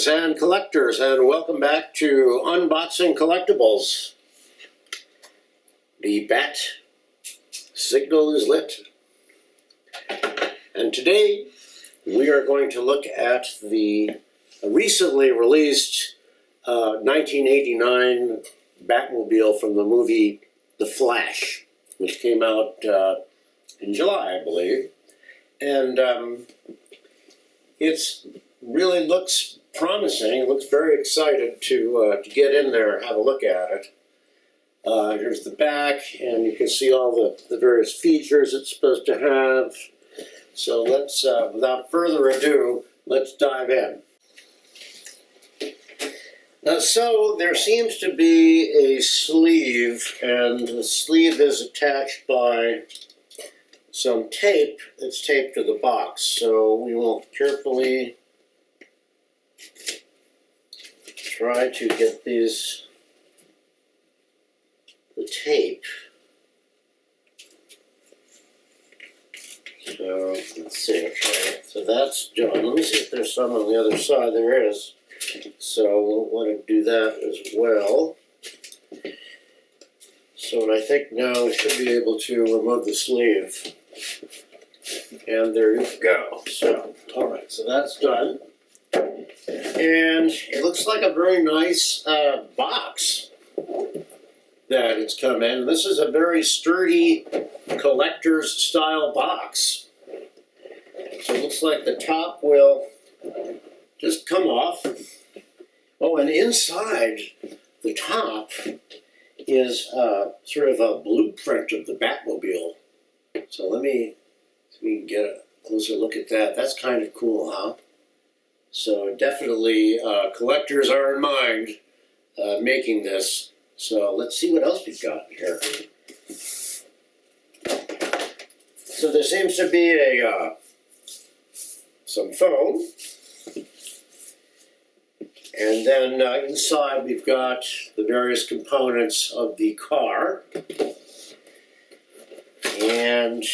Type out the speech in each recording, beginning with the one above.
Greetings and collectors, and welcome back to Unboxing Collectibles. The bat signal is lit. And today we are going to look at the recently released 1989 Batmobile from the movie The Flash, which came out in July, I believe. And it's really looks promising. It looks very excited to get in there and have a look at it. Here's the back, and you can see all the various features it's supposed to have. So let's, without further ado, let's dive in. So there seems to be a sleeve, and the sleeve is attached by some tape that's taped to the box. So we will carefully try to get the tape. So let's see, okay. So that's done. Let me see if there's some on the other side. There is. So we'll want to do that as well. So and I think now we should be able to remove the sleeve. And there you go. So, alright, so that's done. And it looks like a very nice box that it's come in. This is a very sturdy collector's style box. So it looks like the top will just come off. Oh, and inside the top is sort of a blueprint of the Batmobile. So let me get a closer look at that. That's kind of cool, huh? So definitely collectors are in mind making this. So let's see what else we've got here. So there seems to be some foam. And then inside we've got the various components of the car. And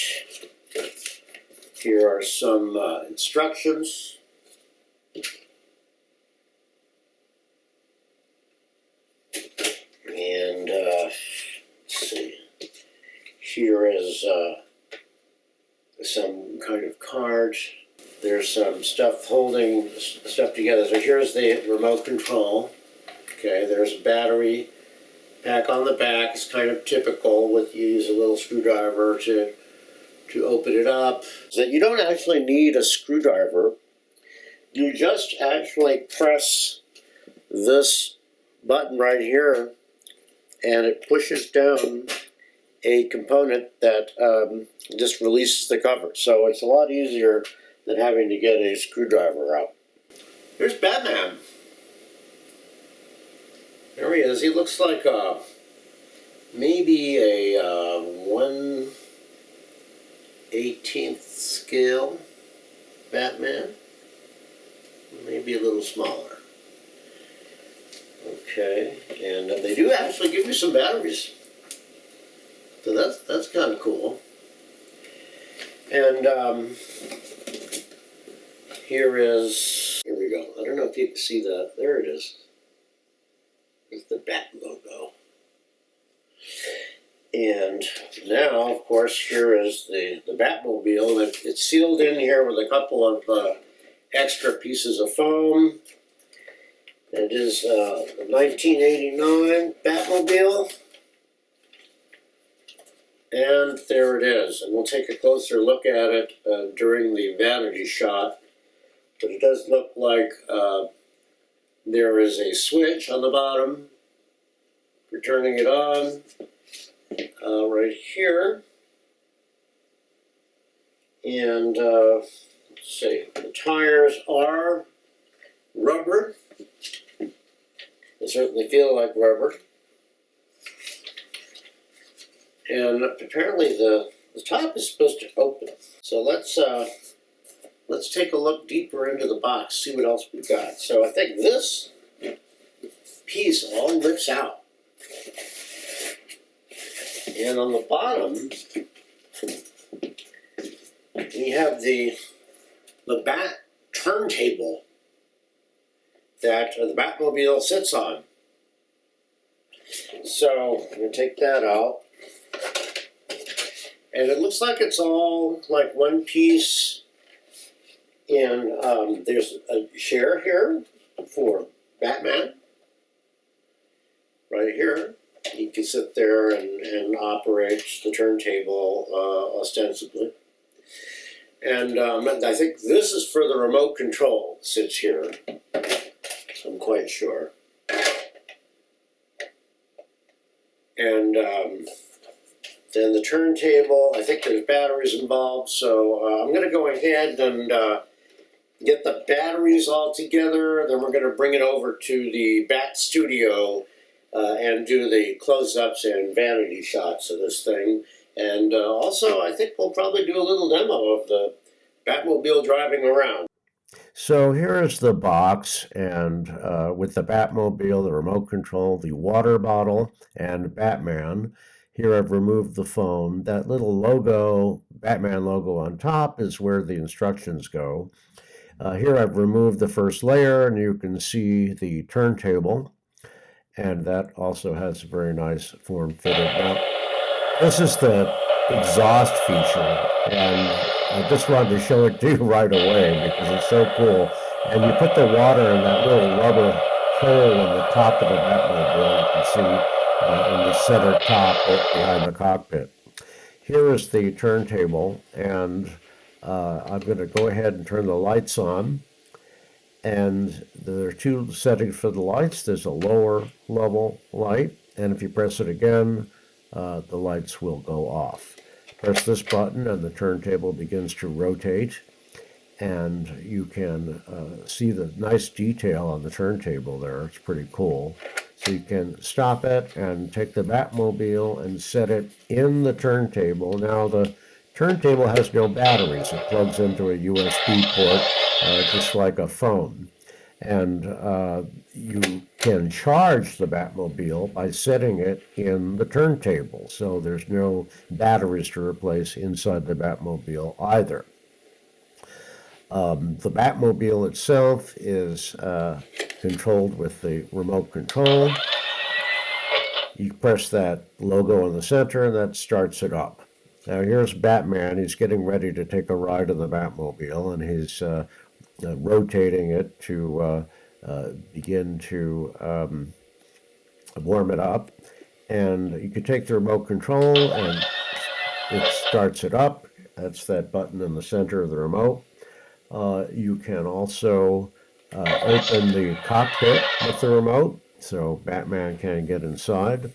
here are some instructions. And let's see. Here is some kind of card. There's some stuff holding stuff together. So here's the remote control. Okay, there's a battery pack on the back. It's kind of typical with you use a little screwdriver to open it up. So you don't actually need a screwdriver. You just actually press this button right here and it pushes down a component that just releases the cover. So it's a lot easier than having to get a screwdriver out. Here's Batman. There he is. He looks like maybe a 1/18th scale Batman. Maybe a little smaller. Okay, and they do actually give you some batteries. So that's kind of cool. And here we go. I don't know if you can see that. There it is. It's the Bat logo. And now, of course, here is the Batmobile. It's sealed in here with a couple of extra pieces of foam. It is a 1989 Batmobile. And there it is. And we'll take a closer look at it during the vanity shot. But it does look like there is a switch on the bottom for turning it on right here. And let's see, the tires are rubber. They certainly feel like rubber. And apparently the top is supposed to open. So let's take a look deeper into the box, see what else we've got. So I think this piece all lifts out. And on the bottom, we have the Bat Turntable that the Batmobile sits on. So I'm going to take that out. And it looks like it's all like one piece in, there's a chair here for Batman. Right here. He can sit there and operate the turntable ostensibly. And I think this is for the remote control, sits here. I'm quite sure. And then the turntable, I think there's batteries involved, so I'm going to go ahead and get the batteries all together. Then we're going to bring it over to the Bat Studio and do the close-ups and vanity shots of this thing. And also, I think we'll probably do a little demo of the Batmobile driving around. So here is the box, and with the Batmobile, the remote control, the water bottle, and Batman. Here I've removed the phone. That little logo, Batman logo on top, is where the instructions go. Here I've removed the first layer, and you can see the turntable. And that also has a very nice form fitted. Now, this is the exhaust feature, and I just wanted to show it to you right away because it's so cool. And you put the water in that little rubber hole in the top of the Batmobile. You can see in the center top behind the cockpit. Here is the turntable, and I'm going to go ahead and turn the lights on. And there are two settings for the lights. There's a lower level light, and if you press it again, the lights will go off. Press this button and the turntable begins to rotate, and you can see the nice detail on the turntable there. It's pretty cool. So you can stop it and take the Batmobile and set it in the turntable. Now the turntable has no batteries. It plugs into a USB port just like a phone. And you can charge the Batmobile by setting it in the turntable. So there's no batteries to replace inside the Batmobile either. The Batmobile itself is controlled with the remote control. You press that logo in the center and that starts it up. Now here's Batman. He's getting ready to take a ride in the Batmobile, and he's rotating it to begin to warm it up. And you can take the remote control and it starts it up. That's that button in the center of the remote. You can also open the cockpit with the remote, so Batman can get inside,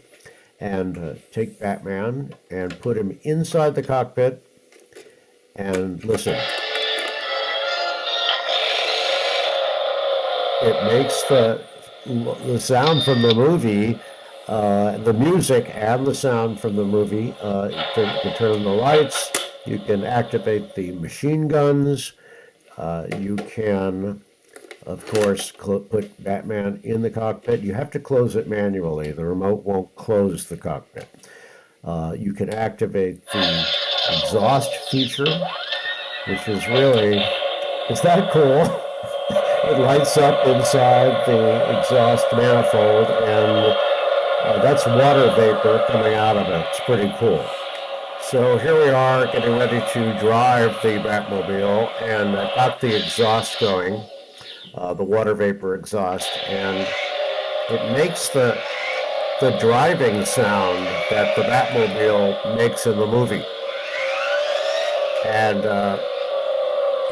and take Batman and put him inside the cockpit and listen. It makes the sound from the movie, the music and the sound from the movie. You can turn the lights, you can activate the machine guns, you can, of course, put Batman in the cockpit. You have to close it manually. The remote won't close the cockpit. You can activate the exhaust feature, which is really, is that cool? It lights up inside the exhaust manifold, and that's water vapor coming out of it. It's pretty cool. So here we are getting ready to drive the Batmobile, and I got the exhaust going, the water vapor exhaust, and it makes the driving sound that the Batmobile makes in the movie. And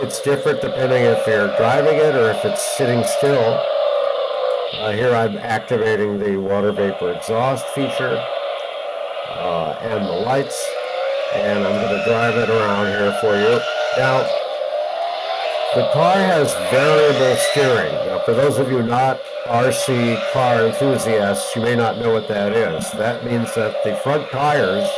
it's different depending if you're driving it or if it's sitting still. Here I'm activating the water vapor exhaust feature and the lights, and I'm going to drive it around here for you. Now, the car has variable steering. Now, for those of you not RC car enthusiasts, you may not know what that is. That means that the front tires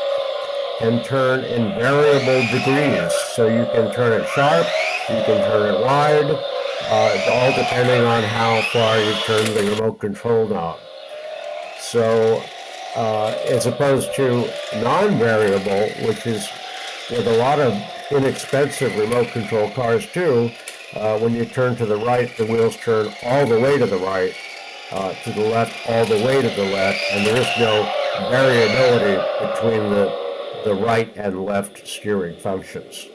can turn in variable degrees. So you can turn it sharp, you can turn it wide, all depending on how far you turn the remote control knob. So as opposed to non-variable, which is with a lot of inexpensive remote control cars too, When you turn to the right, the wheels turn all the way to the right, to the left, all the way to the left, and there is no variability between the right and left steering functions.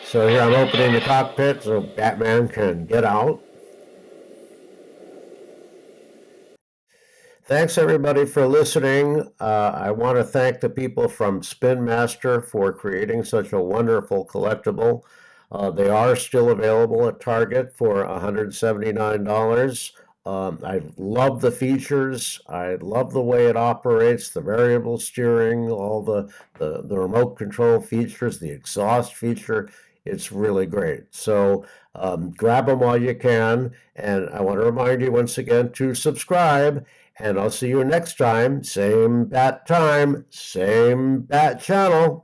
So here I'm opening the cockpit so Batman can get out. Thanks everybody for listening. I want to thank the people from Spinmaster for creating such a wonderful collectible. They are still available at Target for $179. I love the features. I love the way it operates, the variable steering, all the remote control features, the exhaust feature. It's really great. So grab them while you can. And I want to remind you once again to subscribe. And I'll see you next time. Same bat time, same bat channel.